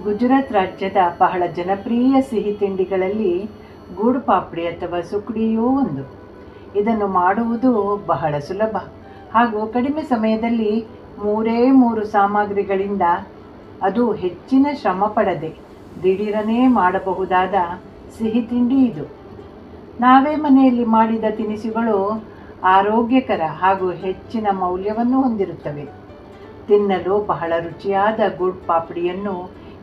ಗುಜರಾತ್ ರಾಜ್ಯದ ಬಹಳ ಜನಪ್ರಿಯ ಸಿಹಿ ತಿಂಡಿಗಳಲ್ಲಿ ಗೂಡು ಪಾಪಡಿ ಅಥವಾ ಸುಕಡಿಯೂ ಒಂದು. ಇದನ್ನು ಮಾಡುವುದು ಬಹಳ ಸುಲಭ ಹಾಗೂ ಕಡಿಮೆ ಸಮಯದಲ್ಲಿ ಮೂರೇ ಮೂರು ಸಾಮಗ್ರಿಗಳಿಂದ, ಅದು ಹೆಚ್ಚಿನ ಶ್ರಮ ಪಡದೆ ದಿಢೀರನೇ ಮಾಡಬಹುದಾದ ಸಿಹಿ ತಿಂಡಿ ಇದು. ನಾವೇ ಮನೆಯಲ್ಲಿ ಮಾಡಿದ ತಿನಿಸುಗಳು ಆರೋಗ್ಯಕರ ಹಾಗೂ ಹೆಚ್ಚಿನ ಮೌಲ್ಯವನ್ನು ಹೊಂದಿರುತ್ತವೆ. ತಿನ್ನಲು ಬಹಳ ರುಚಿಯಾದ ಗುಡ್ ಪಾಪಡಿಯನ್ನು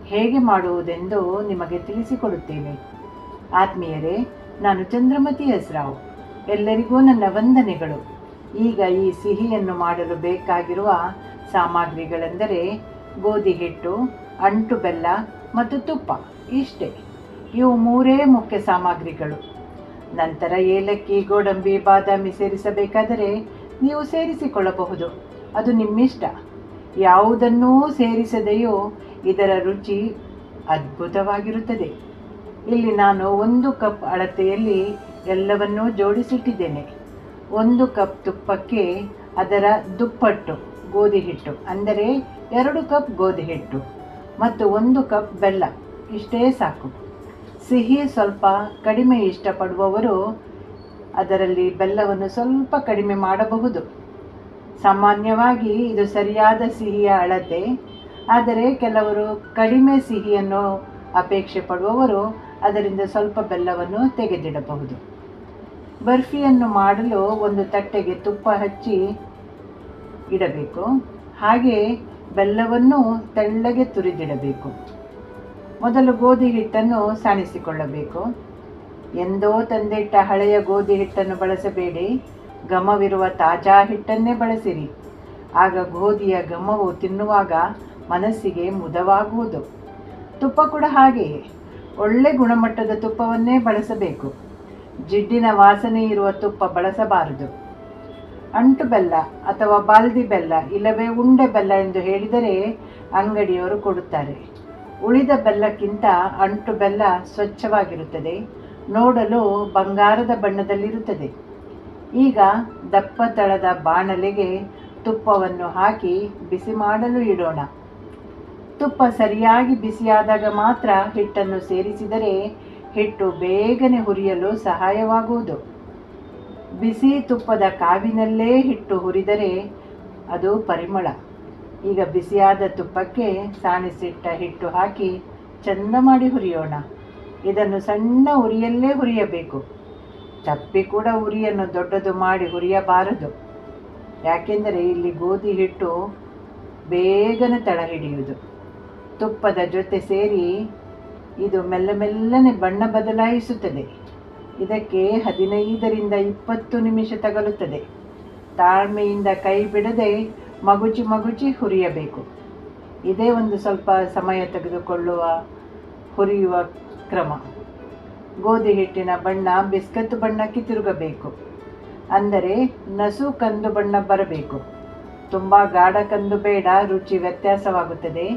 ಹೇಗೆ ಮಾಡುವುದೆಂದು ನಿಮಗೆ ತಿಳಿಸಿಕೊಡುತ್ತೇನೆ. ಆತ್ಮೀಯರೇ, ನಾನು ಚಂದ್ರಮತಿ ಎಸ್ ರಾವ್. ಎಲ್ಲರಿಗೂ ನನ್ನ ವಂದನೆಗಳು. ಈಗ ಈ ಸಿಹಿಯನ್ನು ಮಾಡಲು ಬೇಕಾಗಿರುವ ಸಾಮಗ್ರಿಗಳೆಂದರೆ ಗೋಧಿ ಹಿಟ್ಟು, ಅಂಟು ಬೆಲ್ಲ ಮತ್ತು ತುಪ್ಪ. ಇಷ್ಟೇ, ಇವು ಮೂರೇ ಮುಖ್ಯ ಸಾಮಗ್ರಿಗಳು. ನಂತರ ಏಲಕ್ಕಿ, ಗೋಡಂಬಿ, ಬಾದಾಮಿ ಸೇರಿಸಬೇಕಾದರೆ ನೀವು ಸೇರಿಸಿಕೊಳ್ಳಬಹುದು, ಅದು ನಿಮ್ಮಿಷ್ಟ. ಯಾವುದನ್ನೂ ಸೇರಿಸದೆಯೂ ಇದರ ರುಚಿ ಅದ್ಭುತವಾಗಿರುತ್ತದೆ. ಇಲ್ಲಿ ನಾನು 1 ಕಪ್ ಅಳತೆಯಲ್ಲಿ ಎಲ್ಲವನ್ನೂ ಜೋಡಿಸಿಟ್ಟಿದ್ದೇನೆ. 1 ಕಪ್ ತುಪ್ಪಕ್ಕೆ ಅದರ ದುಪ್ಪಟ್ಟು ಗೋಧಿ ಹಿಟ್ಟು, ಅಂದರೆ 2 ಕಪ್ ಗೋಧಿ ಹಿಟ್ಟು ಮತ್ತು 1 ಕಪ್ ಬೆಲ್ಲ. ಇಷ್ಟೇ ಸಾಕು. ಸಿಹಿ ಸ್ವಲ್ಪ ಕಡಿಮೆ ಇಷ್ಟಪಡುವವರು ಅದರಲ್ಲಿ ಬೆಲ್ಲವನ್ನು ಸ್ವಲ್ಪ ಕಡಿಮೆ ಮಾಡಬಹುದು. ಸಾಮಾನ್ಯವಾಗಿ ಇದು ಸರಿಯಾದ ಸಿಹಿಯ ಅಳತೆ. ಆದರೆ ಕೆಲವರು ಕಡಿಮೆ ಸಿಹಿಯನ್ನು ಅಪೇಕ್ಷೆ ಪಡುವವರು ಅದರಿಂದ ಸ್ವಲ್ಪ ಬೆಲ್ಲವನ್ನು ತೆಗೆದಿಡಬಹುದು. ಬರ್ಫಿಯನ್ನು ಮಾಡಲು ಒಂದು ತಟ್ಟೆಗೆ ತುಪ್ಪ ಹಚ್ಚಿ ಇಡಬೇಕು. ಹಾಗೆ ಬೆಲ್ಲವನ್ನು ತೆಳ್ಳಗೆ ತುರಿದಿಡಬೇಕು. ಮೊದಲು ಗೋಧಿ ಹಿಟ್ಟನ್ನು ಸಾಣಿಸಿಕೊಳ್ಳಬೇಕು. ಎಂದೋ ತಂದಿಟ್ಟ ಹಳೆಯ ಗೋಧಿ ಹಿಟ್ಟನ್ನು ಬಳಸಬೇಡಿ. ಘಮವಿರುವ ತಾಜಾ ಹಿಟ್ಟನ್ನೇ ಬಳಸಿರಿ. ಆಗ ಗೋಧಿಯ ಘಮವು ತಿನ್ನುವಾಗ ಮನಸ್ಸಿಗೆ ಮುದವಾಗುವುದು. ತುಪ್ಪ ಕೂಡ ಹಾಗೆಯೇ, ಒಳ್ಳೆ ಗುಣಮಟ್ಟದ ತುಪ್ಪವನ್ನೇ ಬಳಸಬೇಕು. ಜಿಡ್ಡಿನ ವಾಸನೆ ಇರುವ ತುಪ್ಪ ಬಳಸಬಾರದು. ಅಂಟು ಬೆಲ್ಲ ಅಥವಾ ಬಾಲ್ದಿ ಬೆಲ್ಲ ಇಲ್ಲವೇ ಉಂಡೆ ಬೆಲ್ಲ ಎಂದು ಹೇಳಿದರೆ ಅಂಗಡಿಯವರು ಕೊಡುತ್ತಾರೆ. ಉಳಿದ ಬೆಲ್ಲಕ್ಕಿಂತ ಅಂಟು ಬೆಲ್ಲ ಸ್ವಚ್ಛವಾಗಿರುತ್ತದೆ, ನೋಡಲು ಬಂಗಾರದ ಬಣ್ಣದಲ್ಲಿರುತ್ತದೆ. ಈಗ ದಪ್ಪ ತಳದ ಬಾಣಲೆಗೆ ತುಪ್ಪವನ್ನು ಹಾಕಿ ಬಿಸಿ ಮಾಡಲು ಇಡೋಣ. ತುಪ್ಪ ಸರಿಯಾಗಿ ಬಿಸಿಯಾದಾಗ ಮಾತ್ರ ಹಿಟ್ಟನ್ನು ಸೇರಿಸಿದರೆ ಹಿಟ್ಟು ಬೇಗನೆ ಹುರಿಯಲು ಸಹಾಯವಾಗುವುದು. ಬಿಸಿ ತುಪ್ಪದ ಕಾವಿನಲ್ಲೇ ಹಿಟ್ಟು ಹುರಿದರೆ ಅದು ಪರಿಮಳ. ಈಗ ಬಿಸಿಯಾದ ತುಪ್ಪಕ್ಕೆ ಸಾಣಿಸಿಟ್ಟ ಹಿಟ್ಟು ಹಾಕಿ ಚಂದ ಮಾಡಿ ಹುರಿಯೋಣ. ಇದನ್ನು ಸಣ್ಣ ಉರಿಯಲ್ಲೇ ಹುರಿಯಬೇಕು. ತಪ್ಪಿ ಕೂಡ ಉರಿಯನ್ನು ದೊಡ್ಡದು ಮಾಡಿ ಹುರಿಯಬಾರದು. ಯಾಕೆಂದರೆ ಇಲ್ಲಿ ಗೋಧಿ ಹಿಟ್ಟು ಬೇಗನೆ ತಳ ಹಿಡಿಯುವುದು. ತುಪ್ಪದ ಜೊತೆ ಸೇರಿ ಇದು ಮೆಲ್ಲನೆ ಬಣ್ಣ ಬದಲಾಯಿಸುತ್ತದೆ. ಇದಕ್ಕೆ 15ರಿಂದ 20 ನಿಮಿಷ ತಗಲುತ್ತದೆ. ತಾಳ್ಮೆಯಿಂದ ಕೈ ಬಿಡದೆ ಮಗುಚಿ ಹುರಿಯಬೇಕು. ಇದೇ ಒಂದು ಸ್ವಲ್ಪ ಸಮಯ ತೆಗೆದುಕೊಳ್ಳುವ ಹುರಿಯುವ ಕ್ರಮ. ಗೋಧಿ ಹಿಟ್ಟಿನ ಬಣ್ಣ ಬಿಸ್ಕತ್ತು ಬಣ್ಣಕ್ಕೆ ತಿರುಗಬೇಕು. ಅಂದರೆ ನಸು ಕಂದು ಬಣ್ಣ ಬರಬೇಕು. ತುಂಬ ಗಾಢ ಕಂದು ಬೇಡ, ರುಚಿ ವ್ಯತ್ಯಾಸವಾಗುತ್ತದೆ.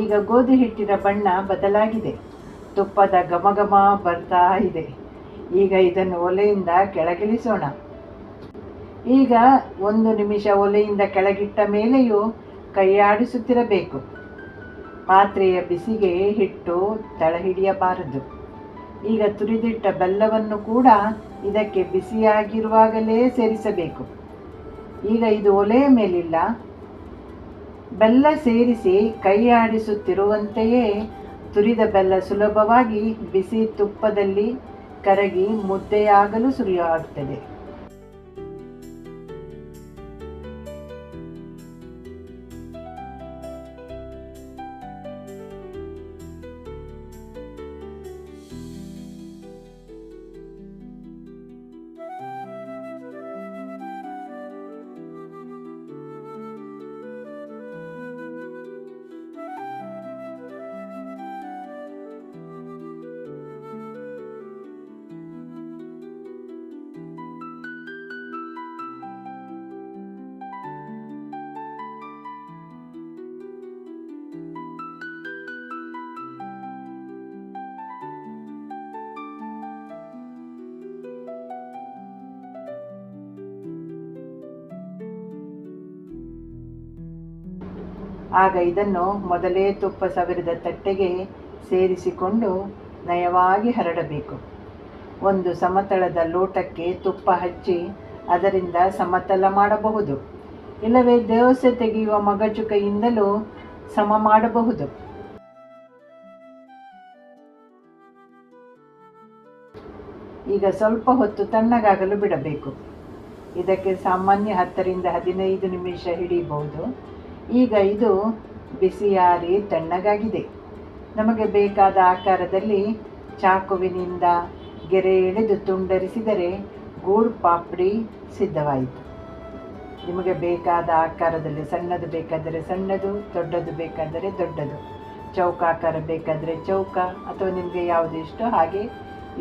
ಈಗ ಗೋಧಿ ಹಿಟ್ಟಿನ ಬಣ್ಣ ಬದಲಾಗಿದೆ. ತುಪ್ಪದ ಘಮ ಬರ್ತಾ ಇದೆ. ಈಗ ಇದನ್ನು ಒಲೆಯಿಂದ ಕೆಳಗಿಳಿಸೋಣ. ಈಗ 1 ನಿಮಿಷ ಒಲೆಯಿಂದ ಕೆಳಗಿಟ್ಟ ಮೇಲೆಯೂ ಕೈಯಾಡಿಸುತ್ತಿರಬೇಕು. ಪಾತ್ರೆಯ ಬಿಸಿಗೆ ಹಿಟ್ಟು ತಳ ಹಿಡಿಯಬಾರದು. ಈಗ ತುರಿದಿಟ್ಟ ಬೆಲ್ಲವನ್ನು ಕೂಡ ಇದಕ್ಕೆ ಬಿಸಿಯಾಗಿರುವಾಗಲೇ ಸೇರಿಸಬೇಕು. ಈಗ ಇದು ಒಲೆಯ ಮೇಲಿಲ್ಲ. ಬೆಲ್ಲ ಸೇರಿಸಿ ಕೈ ಆಡಿಸುತ್ತಿರುವಂತೆಯೇ ತುರಿದ ಬೆಲ್ಲ ಸುಲಭವಾಗಿ ಬಿಸಿ ತುಪ್ಪದಲ್ಲಿ ಕರಗಿ ಮುದ್ದೆಯಾಗಲು ಶುರುವಾಗುತ್ತದೆ. ಆಗ ಇದನ್ನು ಮೊದಲೇ ತುಪ್ಪ ಸವರಿದ ತಟ್ಟೆಗೆ ಸೇರಿಸಿಕೊಂಡು ನಯವಾಗಿ ಹರಡಬೇಕು. ಒಂದು ಸಮತಳದ ಲೋಟಕ್ಕೆ ತುಪ್ಪ ಹಚ್ಚಿ ಅದರಿಂದ ಸಮತಲ ಮಾಡಬಹುದು, ಇಲ್ಲವೇ ದೋಸೆ ತೆಗೆಯುವ ಮಗಚು ಕೈಯಿಂದಲೂ ಸಮ ಮಾಡಬಹುದು. ಈಗ ಸ್ವಲ್ಪ ಹೊತ್ತು ತಣ್ಣಗಾಗಲು ಬಿಡಬೇಕು. ಇದಕ್ಕೆ ಸಾಮಾನ್ಯ 10ರಿಂದ 15 ನಿಮಿಷ ಹಿಡಿಯಬಹುದು. ಈಗ ಇದು ಬಿಸಿಯಾರಿ ತಣ್ಣಗಾಗಿದೆ. ನಮಗೆ ಬೇಕಾದ ಆಕಾರದಲ್ಲಿ ಚಾಕುವಿನಿಂದ ಗೆರೆ ಎಳೆದು ತುಂಡರಿಸಿದರೆ ಗೂಡ್ ಪಾಪಡಿ ಸಿದ್ಧವಾಯಿತು. ನಿಮಗೆ ಬೇಕಾದ ಆಕಾರದಲ್ಲಿ ಸಣ್ಣದು ಬೇಕಾದರೆ ಸಣ್ಣದು, ದೊಡ್ಡದು ಬೇಕಾದರೆ ದೊಡ್ಡದು, ಚೌಕಾಕಾರ ಬೇಕಾದರೆ ಚೌಕ, ಅಥವಾ ನಿಮಗೆ ಯಾವುದು ಇಷ್ಟ ಹಾಗೆ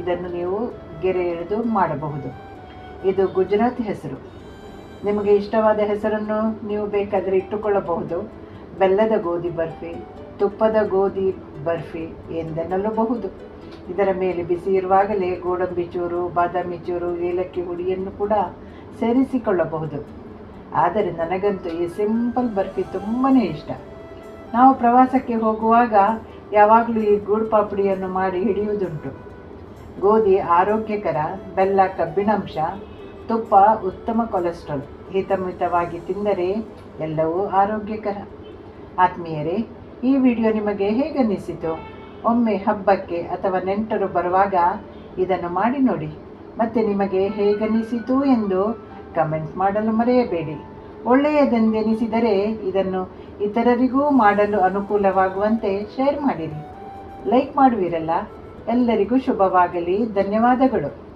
ಇದನ್ನು ನೀವು ಗೆರೆ ಎಳೆದು ಮಾಡಬಹುದು. ಇದು ಗುಜರಾತ್ ಹೆಸರು. ನಿಮಗೆ ಇಷ್ಟವಾದ ಹೆಸರನ್ನು ನೀವು ಬೇಕಾದರೆ ಇಟ್ಟುಕೊಳ್ಳಬಹುದು. ಬೆಲ್ಲದ ಗೋಧಿ ಬರ್ಫಿ, ತುಪ್ಪದ ಗೋಧಿ ಬರ್ಫಿ ಎಂದೆನ್ನಲೂಬಹುದು. ಇದರ ಮೇಲೆ ಬಿಸಿ ಇರುವಾಗಲೇ ಗೋಡಂಬಿ ಚೂರು, ಬಾದಾಮಿ ಚೂರು, ಏಲಕ್ಕಿ ಹುಡಿಯನ್ನು ಕೂಡ ಸೇರಿಸಿಕೊಳ್ಳಬಹುದು. ಆದರೆ ನನಗಂತೂ ಈ ಸಿಂಪಲ್ ಬರ್ಫಿ ತುಂಬಾ ಇಷ್ಟ. ನಾವು ಪ್ರವಾಸಕ್ಕೆ ಹೋಗುವಾಗ ಯಾವಾಗಲೂ ಈ ಗೂಡ್ ಪಾಪಡಿಯನ್ನು ಮಾಡಿ ಹಿಡಿಯುವುದುಂಟು. ಗೋಧಿ ಆರೋಗ್ಯಕರ, ಬೆಲ್ಲ ಕಬ್ಬಿಣಾಂಶ, ತುಪ್ಪ ಉತ್ತಮ ಕೊಲೆಸ್ಟ್ರಾಲ್. ಹಿತಮಿತವಾಗಿ ತಿಂದರೆ ಎಲ್ಲವೂ ಆರೋಗ್ಯಕರ. ಆತ್ಮೀಯರೇ, ಈ ವಿಡಿಯೋ ನಿಮಗೆ ಹೇಗನ್ನಿಸಿತು? ಒಮ್ಮೆ ಹಬ್ಬಕ್ಕೆ ಅಥವಾ ನೆಂಟರು ಬರುವಾಗ ಇದನ್ನು ಮಾಡಿ ನೋಡಿ. ಮತ್ತು ನಿಮಗೆ ಹೇಗನ್ನಿಸಿತು ಎಂದು ಕಮೆಂಟ್ ಮಾಡಲು ಮರೆಯಬೇಡಿ. ಒಳ್ಳೆಯದೆಂದೆನಿಸಿದರೆ ಇದನ್ನು ಇತರರಿಗೂ ಮಾಡಲು ಅನುಕೂಲವಾಗುವಂತೆ ಶೇರ್ ಮಾಡಿರಿ. ಲೈಕ್ ಮಾಡುವಿರಲ್ಲ. ಎಲ್ಲರಿಗೂ ಶುಭವಾಗಲಿ. ಧನ್ಯವಾದಗಳು.